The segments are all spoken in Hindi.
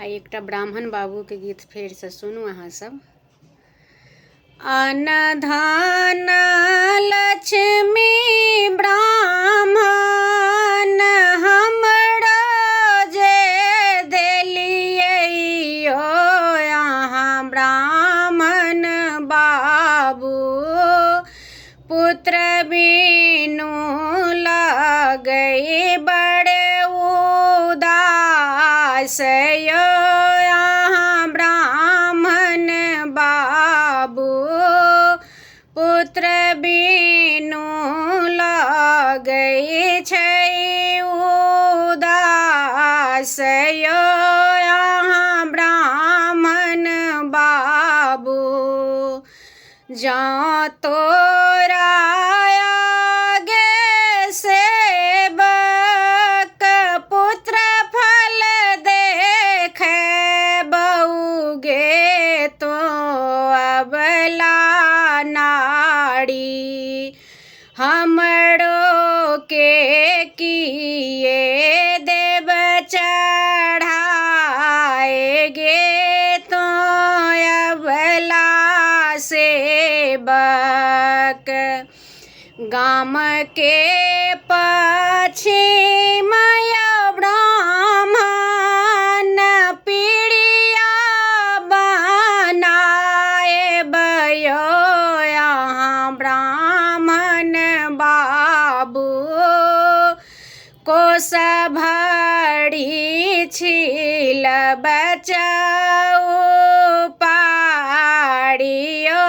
आ एकटा ब्राह्मण बाबू के गीत फेर से सुनू अहाँ सब। अन्न धन लक्ष्मी ब्राह्मण हमरा जे देलियै यो अहाँ ब्राह्मण बाबू पुत्र बिनु लगै बड़े उदास यो अहाँ ब्राह्मण बाबू पुत्र बिनु लगै छै उदास यो अहाँ ब्राह्मण बाबू जँ तोरा आगे सेवक पुत्र फल देखे बउगे तो अबला नारी हमरो के किए देव चढ़ाएगे तो अबला सेवक गाम के पश्चिम ब्राह्मण पीड़िया बनाए बयो यहाँ ब्राह्मण बाबू कोस भरी छिल बचाऊ पाड़ियो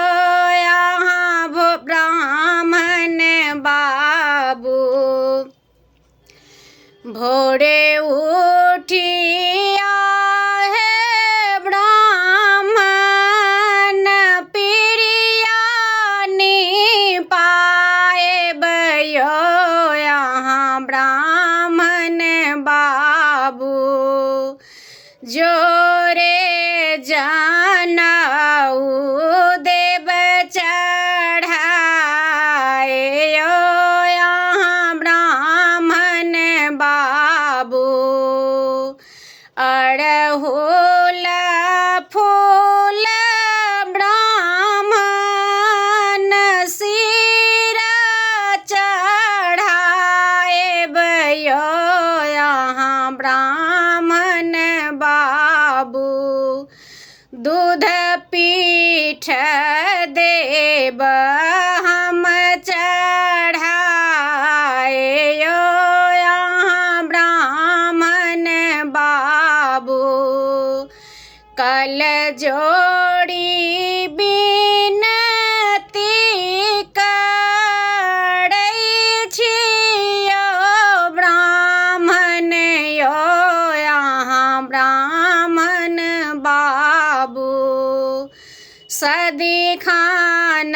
यहाँ ब्राह्मण बाबू भोरे उठिया है ब्राह्मण पीड़िया पाए बयो यहाँ ब्राह्मण बाबू जोरे जनाऊ देव चढ़ाए यो यहाँ ब्राह्मण बाबू अड़हुल फूल ब्राह्मण सिर चढ़ाए बयो यहाँ ब्राह्मण बाबू दूध पीठ देव हम चढ़ाए यो यहाँ ब्राह्मण बाबू कल जोड़ी बिनती करै छियो ब्राह्मण यो यहाँ ब्राह्मण बाबू सदिखन